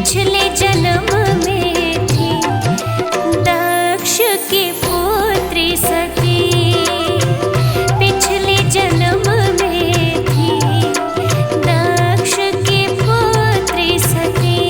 पिछले जन्म में थी दक्ष की पुत्री सती। पिछले जन्म में थी दक्ष की पुत्री सती।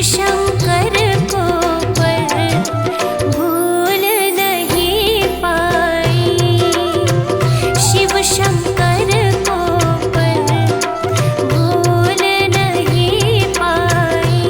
शंकर को पर भूल नहीं पाई। शिव शंकर को पर भूल नहीं पाई।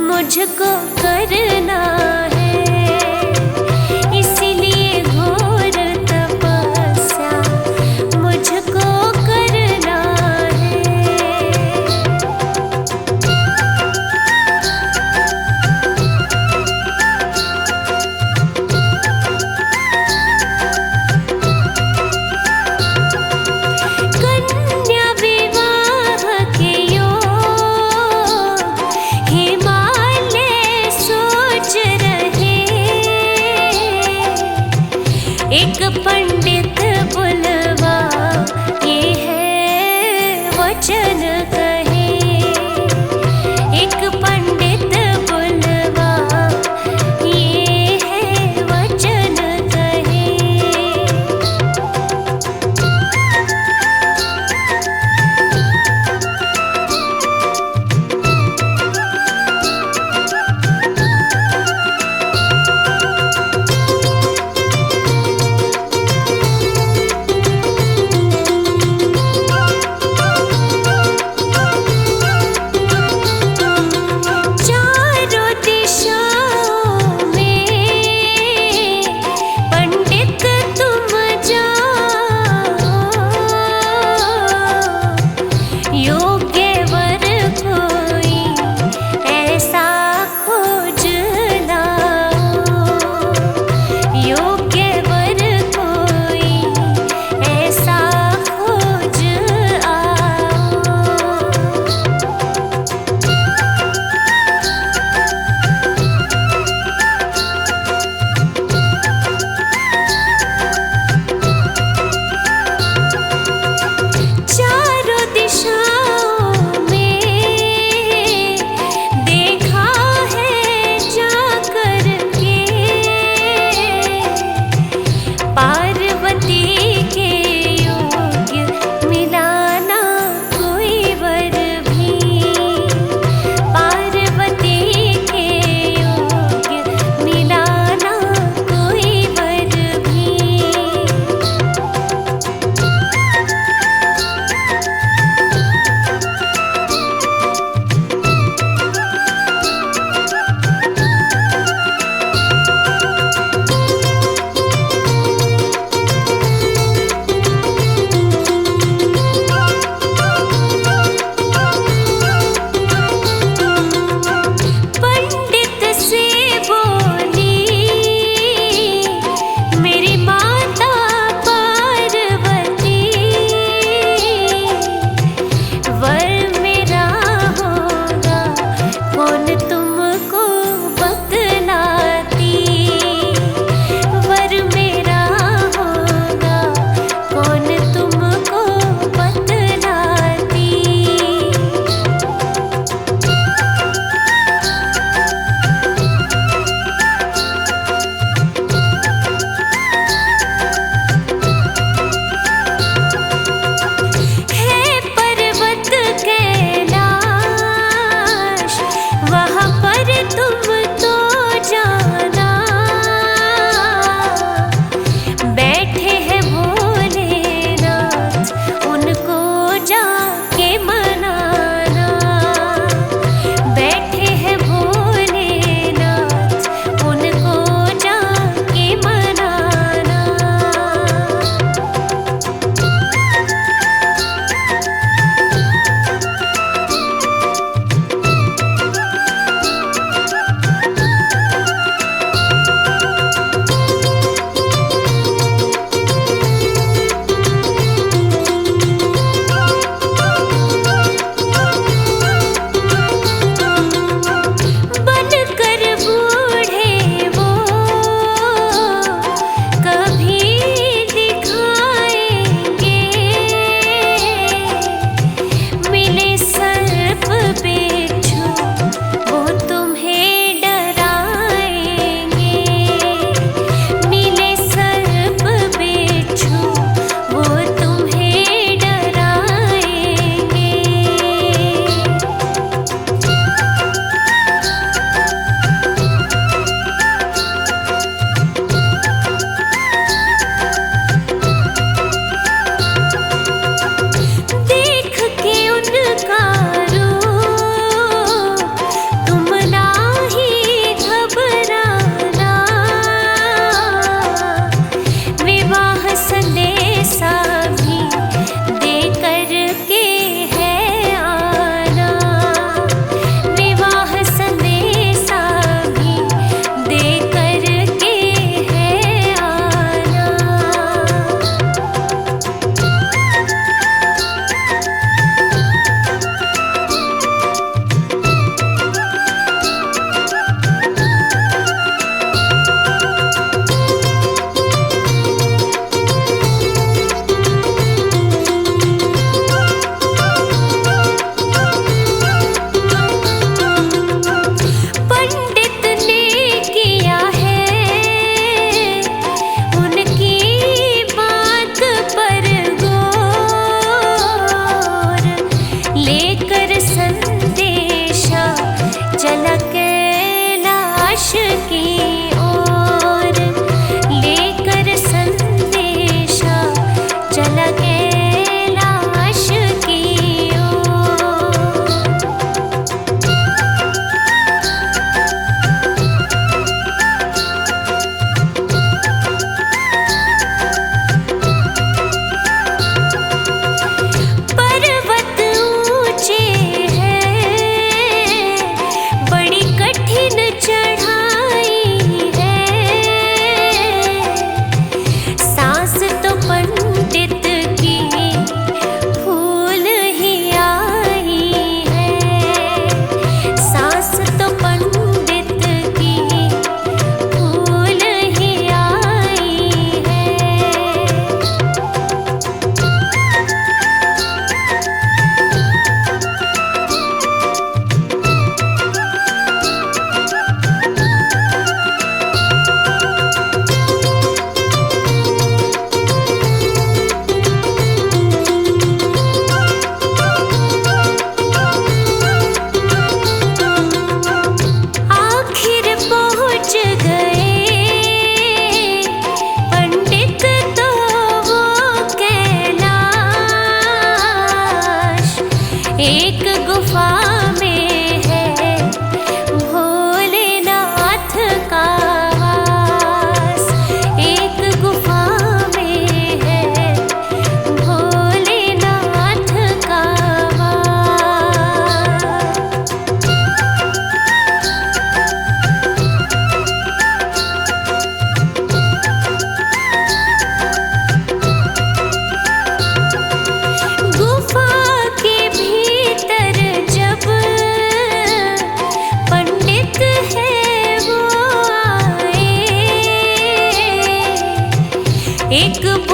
मुझको करना है, इसलिए घोर तपस्या मुझको करना है। कन्या विवाह के योग हिमालय सोच रहे। एक पंडित बुलवा ये है वचन कहे। एक पंडित बुलवा ये है वचन कहे।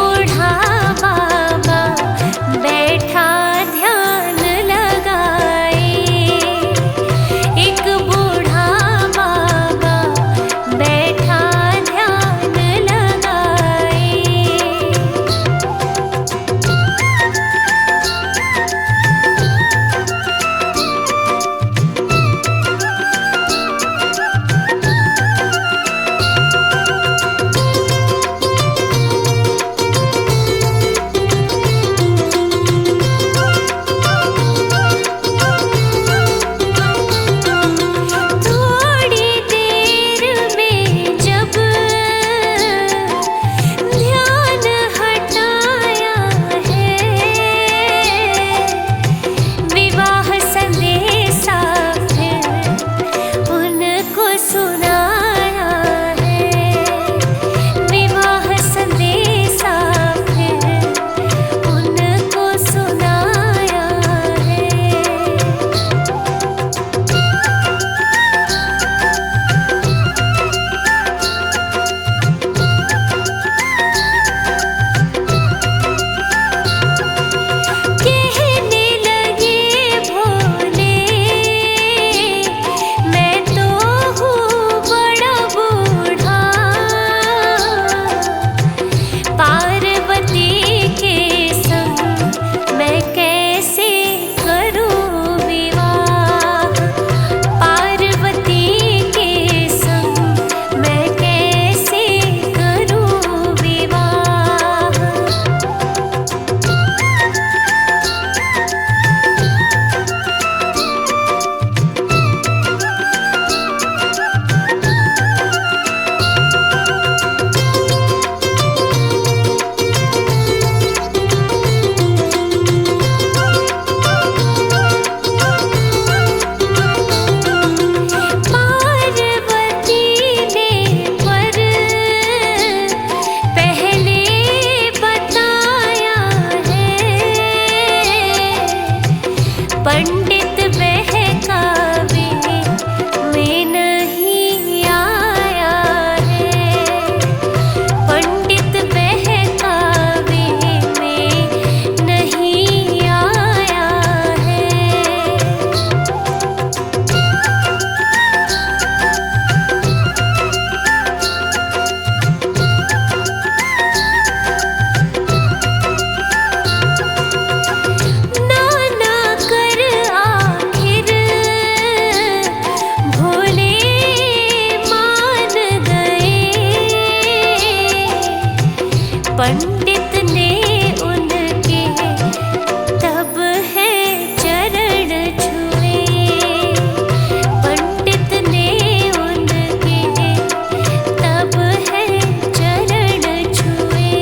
बूढ़ा बाबा बैठा ध्यान लगाए। एक बूढ़ा बाबा बैठा ध्यान लगाए। थोड़ी देर में जब ध्यान हटाया है, विवाह संदेशा फिर उनको सुनाया है। विवाह संदेशा फिर उनको सुनाया है। कहने लगे भोले, मैं तो हूँ बड़ा बूढ़ा, पार्वती के संग मैं कैसे करूँ विवाह। पार्वती के संग मैं कैसे करूँ विवाह। पार्वती ने पर पहले बताया है, पंडित बहकावे में नहीं आया है। पंडित बहकावे में नहीं आया है। नाना कर आखिर भोले मान गए। पंडित ने उनके तब है चरण छुए। पंडित ने उनके तब है चरण छुए।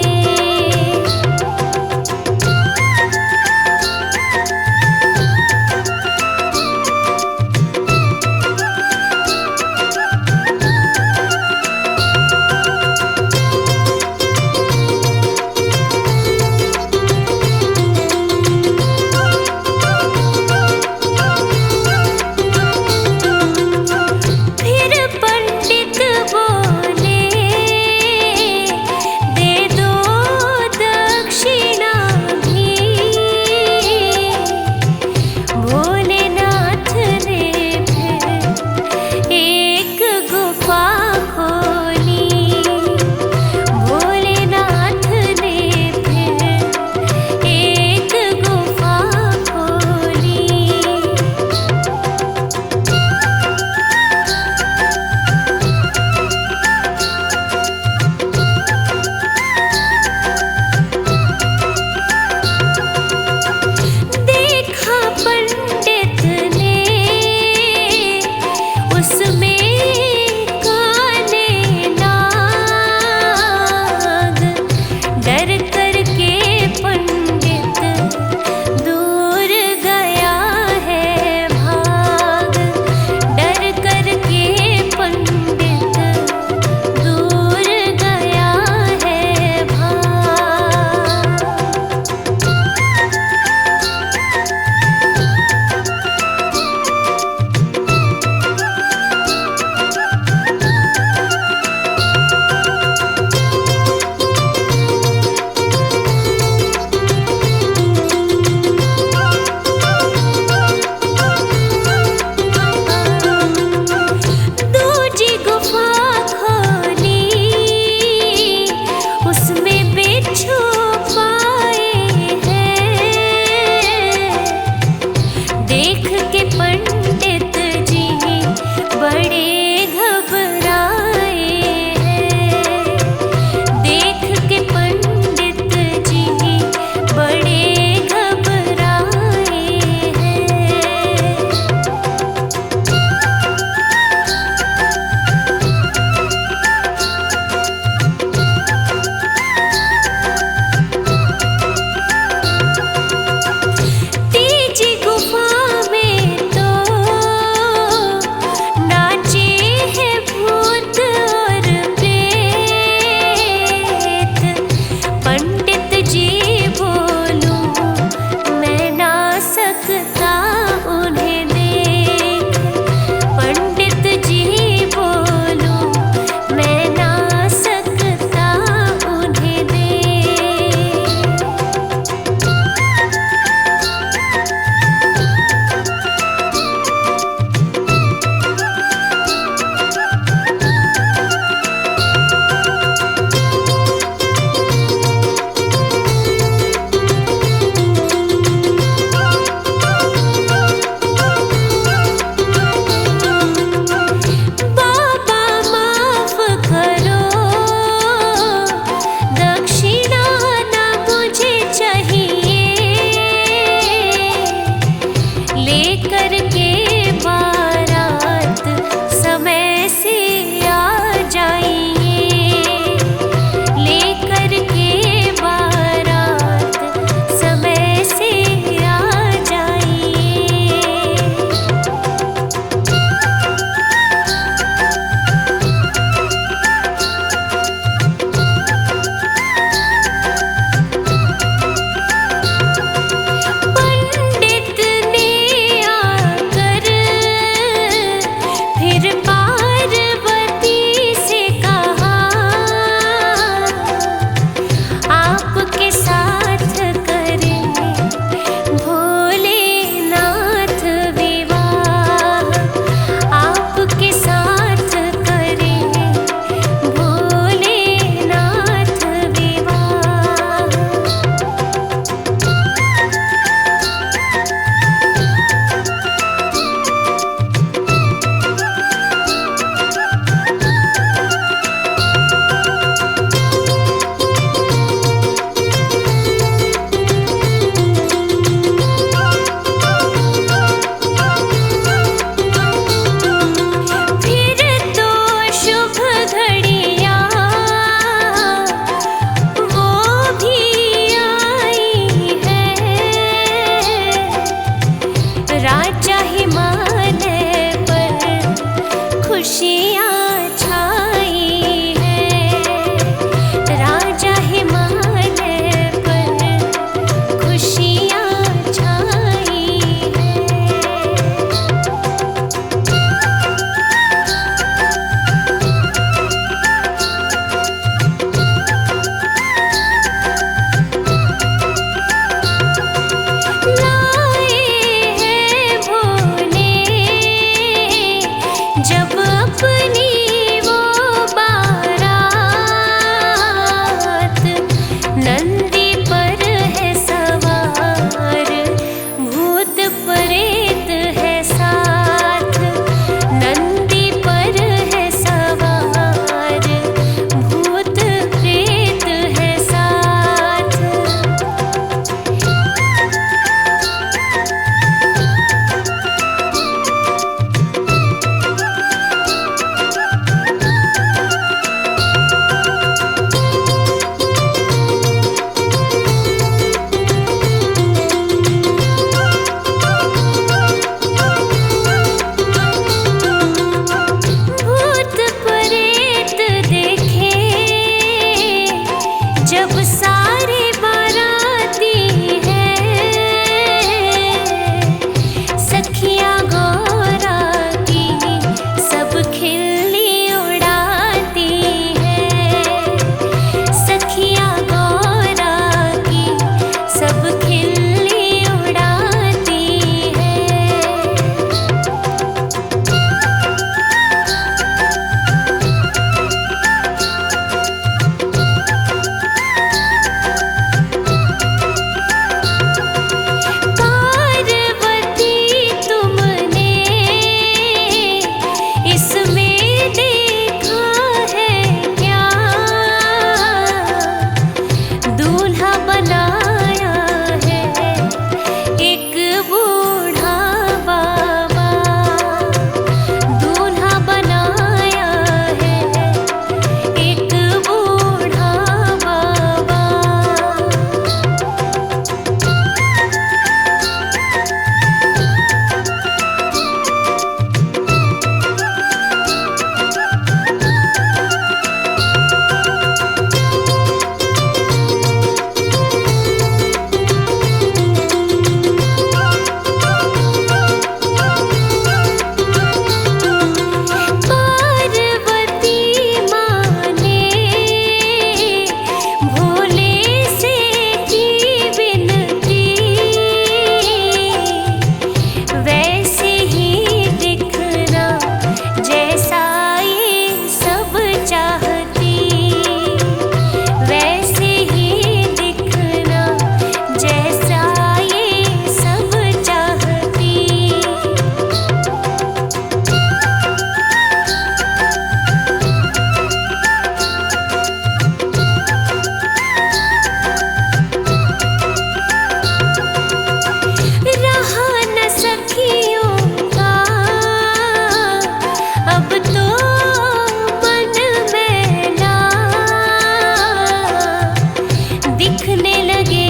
लगे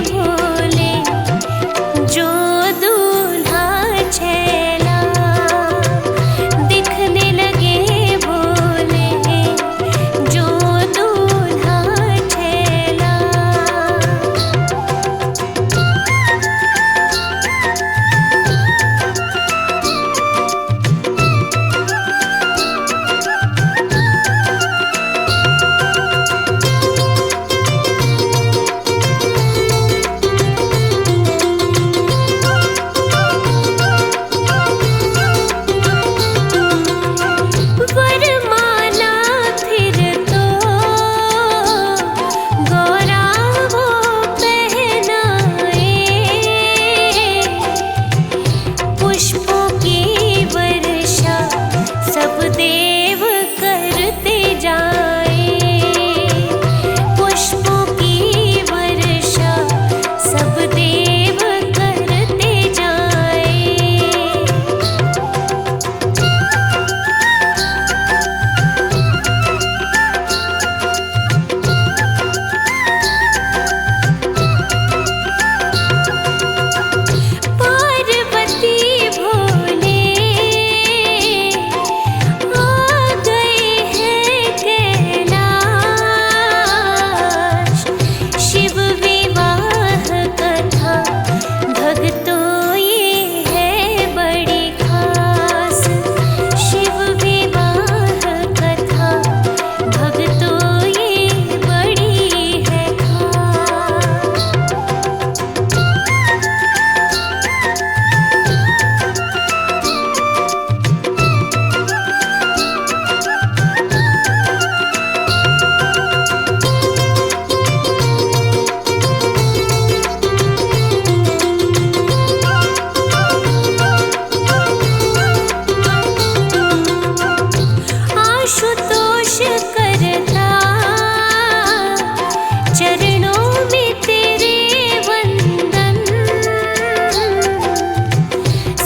भोले जो दूल्हा छैला, दिखने लगे भोले जो दूल्हा छैला। वरमाला फिर तो गौरा वो पहनाए, पुष्पों की वर्षा सब देव करते जाए, पुष्पों की वर्षा सब देव करते जाए। पार्वती भोले आ गए हैं कैलाश, शिव विवाह कथा भक्तों ये है बड़ी खास, शिव विवाह कथा भक्तों ये बड़ी है खास। आशुतोष करता चरणों में तेरे वंदन,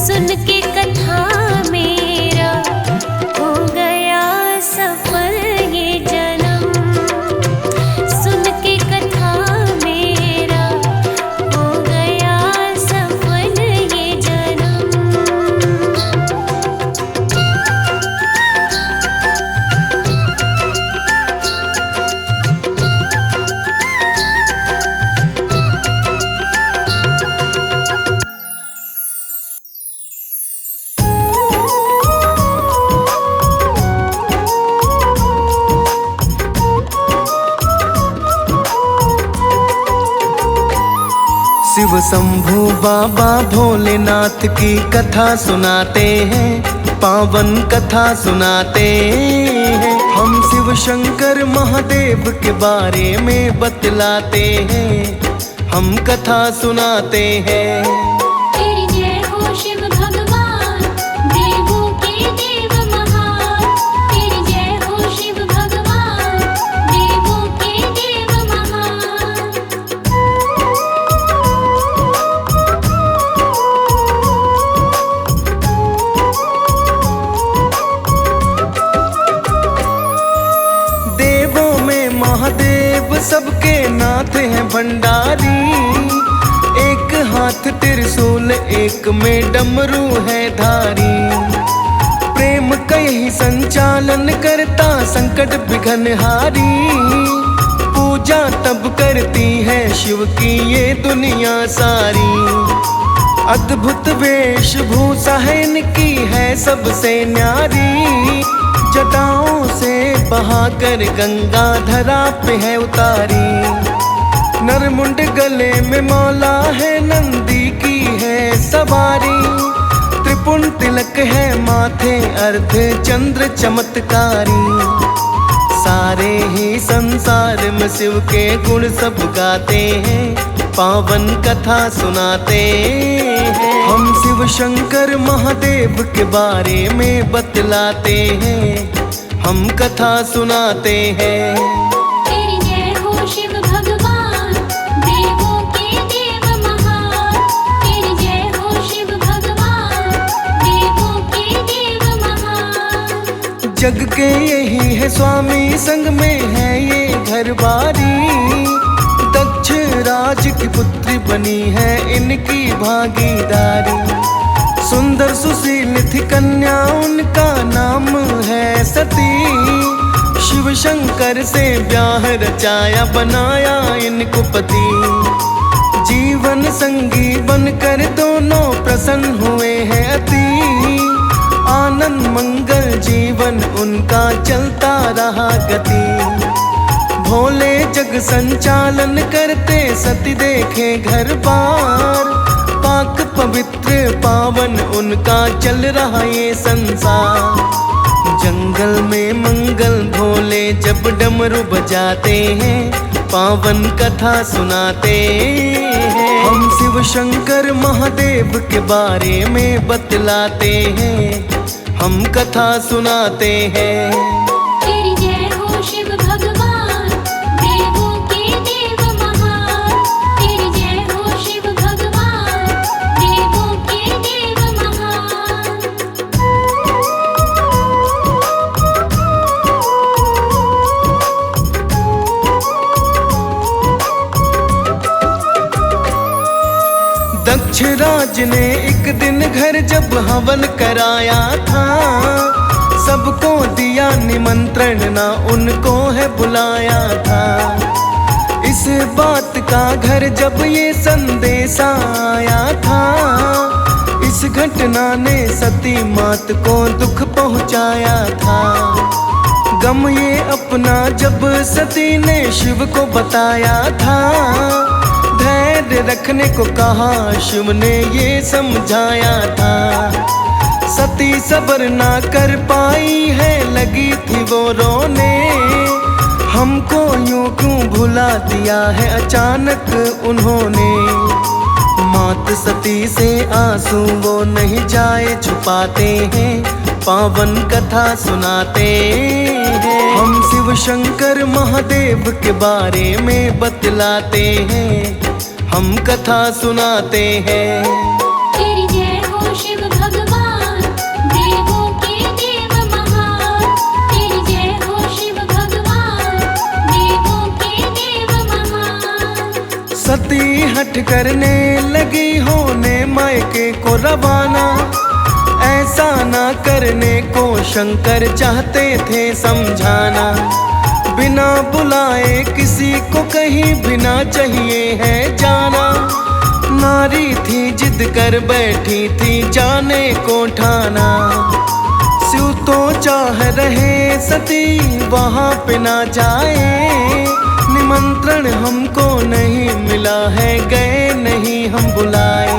सुन के कथा मेरा हो गया सफल ये जन्म, सुन के कथा मेरा हो गया सफल ये जन्म। शिव शंभू बाबा भोलेनाथ की कथा सुनाते हैं, पावन कथा सुनाते हैं। हम शिव शंकर महादेव के बारे में बतलाते हैं, हम कथा सुनाते हैं। तेरी जय हो शिव भगवान, देवों के देव महान, तेरी जय हो शिव भगवान, देवों के देव महान। देवों में महादेव सबके नाथ हैं भंडारी, एक हाथ त्रिशूल एक में डमरू है धारी। प्रेम का यही संचालन करता संकट विघ्नहारी, पूजा तब करती है शिव की ये दुनिया सारी। अद्भुत वेशभूषा है इनकी है सबसे न्यारी, जटाओं से बहाकर गंगा धरा पे है उतारी। नरमुंड गले में मौला है, नंदी की है सवारी, त्रिपुण तिलक है माथे अर्ध चंद्र चमत्कारी। सारे ही संसार में शिव के गुण सब गाते हैं, पावन कथा सुनाते हैं। हम शिव शंकर महादेव के बारे में बतलाते हैं, हम कथा सुनाते हैं। तेरी जय हो शिव भगवान, देवों के देव महान, तेरी जय हो शिव भगवान, देवों के देव महान। जग के यही है स्वामी, संग में है ये घर बारी, दक्ष राज की पुत्री बनी है इनकी भागीदारी। सुंदर सुशील थी कन्या उनका नाम है सती। शिव शंकर से ब्याह रचाया बनाया इनको पति। जीवन संगी बनकर दोनों प्रसन्न हुए हैं अति। आनंद मंगल जीवन उनका चलता रहा गति। भोले जग संचालन करते सती देखे घर बार। पाक पवित्र पावन उनका चल रहा ये संसार। जंगल में मंगल भोले जब डमरू बजाते हैं पावन कथा सुनाते हैं। हम शिव शंकर महादेव के बारे में बतलाते हैं, हम कथा सुनाते हैं। तेरी जय हो शिव भगवान, देवों के देव महान। तेरी जय हो शिव भगवान, देवों के देव महान। दक्ष राज ने एक दिन घर जब हवन कराया था। सबको दिया निमंत्रण ना उनको है बुलाया था। इस बात का घर जब ये संदेश आया था। इस घटना ने सती मात को दुख पहुंचाया था। गम ये अपना जब सती ने शिव को बताया था। धैर्य रखने को कहा शिव ने ये समझाया था। सती सबर ना कर पाई है लगी थी वो रोने। हमको यूं क्यों भुला दिया है अचानक उन्होंने। मात सती से आंसू वो नहीं जाए छुपाते हैं, पावन कथा सुनाते हैं। हम शिव शंकर महादेव के बारे में बतलाते हैं, हम कथा सुनाते हैं। तेरी जय हो शिव भगवान, देवों के देव महान। तेरी जय हो शिव भगवान, देवों के देव महान। सती हठ करने लगी होने मायके को रवाना। ऐसा ना करने को शंकर चाहते थे समझाना। बिना बुलाए किसी को कहीं बिना चाहिए है जाना। नारी थी जिद कर बैठी थी जाने को ठाना। शिव तो चाह रहे सती वहाँ पे ना जाए। निमंत्रण हमको नहीं मिला है गए नहीं हम बुलाए।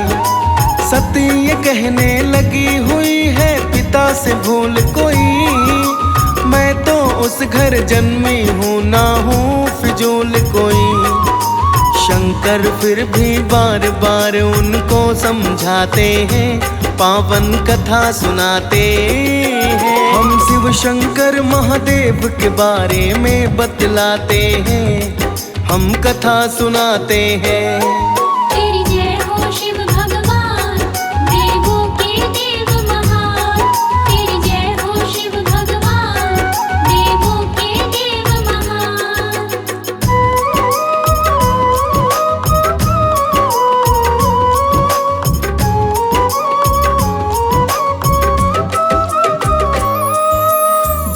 सती ये कहने लगी हुई है पिता से भूल कोई। मैं तो उस घर जन्मी हूँ ना हूँ फिजूल कोई। शंकर फिर भी बार बार उनको समझाते हैं, पावन कथा सुनाते हैं। हम शिव शंकर महादेव के बारे में बतलाते हैं, हम कथा सुनाते हैं। तेरी जय हो शिव भगवान, देवों के देव महान। तेरी जय हो शिव भगवान, देवों के देव महान।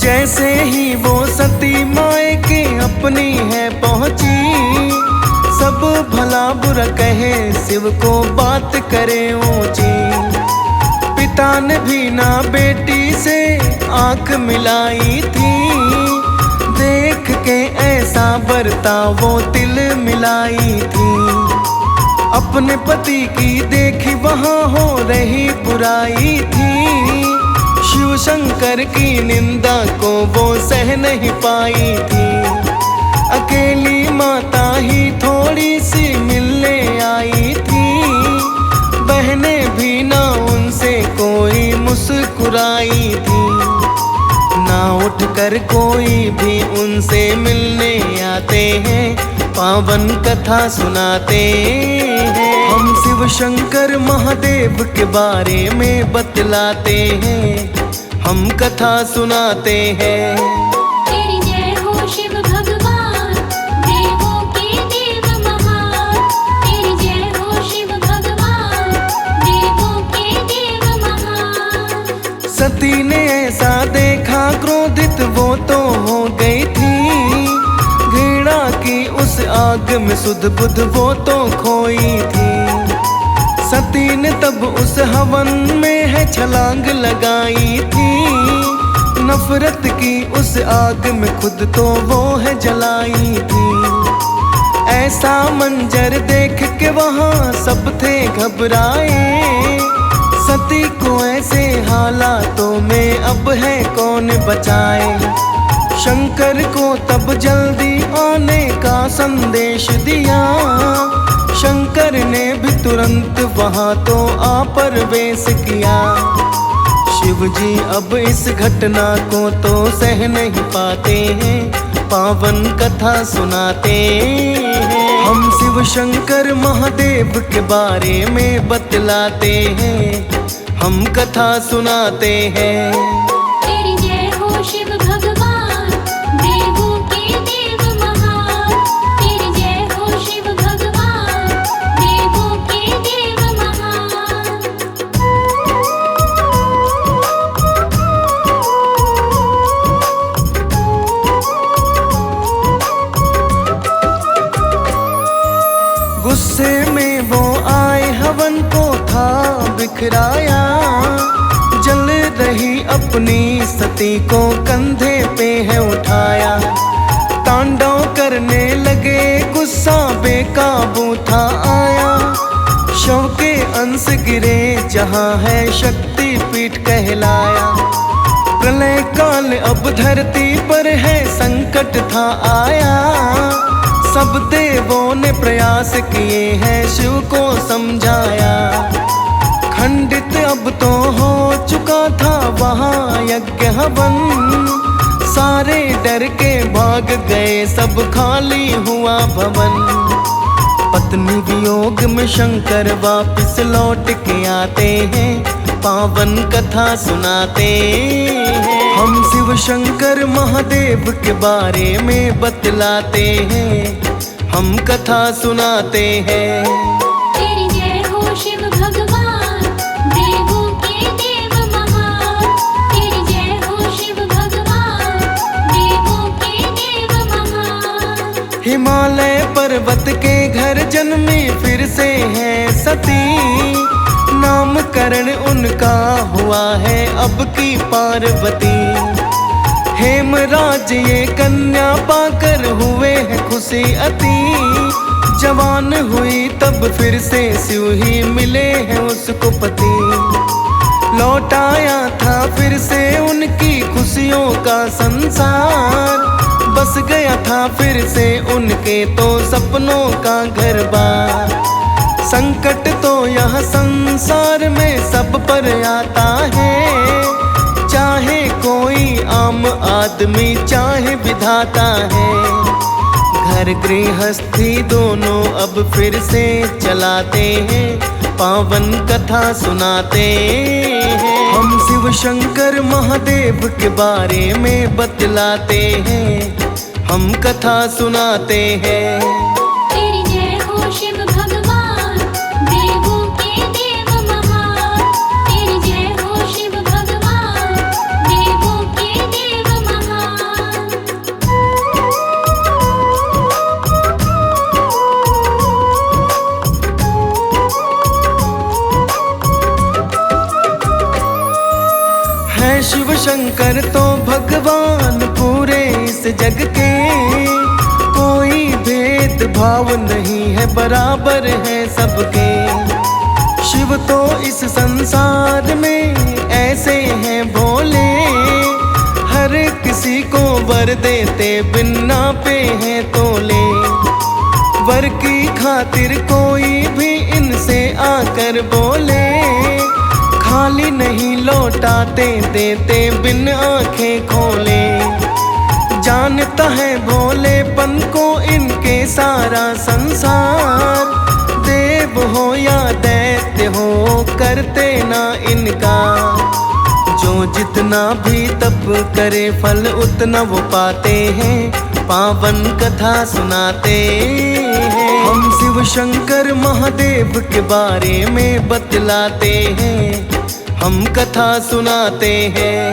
जैसे ही वो सती माए के अपनी है पहुंची। सब भला बुरा कहे शिव को बात करे ऊंची। पिता ने भी ना बेटी से आंख मिलाई थी। देख के ऐसा बर्ताव वो तिल मिलाई थी। अपने पति की देखी वहाँ हो रही बुराई थी। शिव शंकर की निंदा को वो सह नहीं पाई थी। अकेली माता ही थोड़ी सी मिलने आई थी। बहने भी ना उनसे कोई मुस्कुराई थी। ना उठकर कोई भी उनसे मिलने आते हैं, पावन कथा सुनाते हैं। हम शिव शंकर महादेव के बारे में बतलाते हैं, हम कथा सुनाते हैं। तेरी जय हो शिव भगवान, देवों के देव महान। में सुध बुध वो तो खोई थी। सती ने तब उस हवन में है छलांग लगाई थी। नफरत की उस आग में खुद तो वो है जलाई थी। ऐसा मंजर देख के वहाँ सब थे घबराए। सती को ऐसे हालातों में अब है कौन बचाए। शंकर को तब जल्दी आने का संदेश दिया। शंकर ने भी तुरंत वहाँ तो आ प्रवेश किया। शिव जी अब इस घटना को तो सह नहीं पाते हैं, पावन कथा सुनाते हैं। हम शिव शंकर महादेव के बारे में बतलाते हैं, हम कथा सुनाते हैं। तेरी जय हो शिव भगवान, देवों के देव महान। तेरी जय हो शिव भगवान, देवों के देव महान। गुस्से में वो आए, हवन को था बिखराया। जल रही अपनी सती को कंधे पे है उठाया। तांडव करने लगे, गुस्सा बेकाबू था आया। शव के अंश गिरे जहाँ है शक्ति पीठ कहलाया। प्रलय काल अब धरती पर है, संकट था आया। सब देवों ने प्रयास किए हैं, शिव को समझाया। खंडित अब तो हो चुका था वहाँ यज्ञ हवन। सारे डर के भाग गए, सब खाली हुआ भवन। पत्नी वियोग में शंकर वापस लौट के आते हैं, पावन कथा सुनाते हैं। हम शिव शंकर महादेव के बारे में बतलाते हैं, हम कथा सुनाते हैं। तेरी जय हो शिव भगवान, देवों के देव महान। तेरी जय हो शिव भगवान, देवों के देव महान। हिमालय पर्वत के घर जन्मी फिर से है सती। नामकरण उनका हुआ है अब की पार्वती। हेमराज ये कन्या पाकर हुए हैं खुशी अति। जवान हुई तब फिर से शिव ही मिले हैं उसको पति। लौट आया था फिर से उनकी खुशियों का संसार। बस गया था फिर से उनके तो सपनों का घर बार। संकट तो यह संसार में सब पर आता है, चाहे कोई आम आदमी चाहे विधाता है। घर गृहस्थी दोनों अब फिर से चलाते हैं, पावन कथा सुनाते हैं। हम शिव शंकर महादेव के बारे में बतलाते हैं, हम कथा सुनाते हैं। तेरी जय हो शिव भगवान, देवों के देव महान। तेरी जय हो शिव भगवान, देवों के देव महान। है शिव शंकर तो भगवान पूरे इस जग के। कोई भेद भाव नहीं है, बराबर है सबके। शिव तो इस संसार में ऐसे हैं भोले। हर किसी को वर देते बिना पे हैं तोले। वर की खातिर कोई भी इनसे आकर बोले। खाली नहीं लौटाते देते बिन आंखें खोले। जानता है भोलेपन को इनके सारा संसार। देव हो या दैत्य हो करते ना इनका। जो जितना भी तप करे फल उतना वो पाते हैं, पावन कथा सुनाते हैं। हम शिव शंकर महादेव के बारे में बतलाते हैं, हम कथा सुनाते हैं।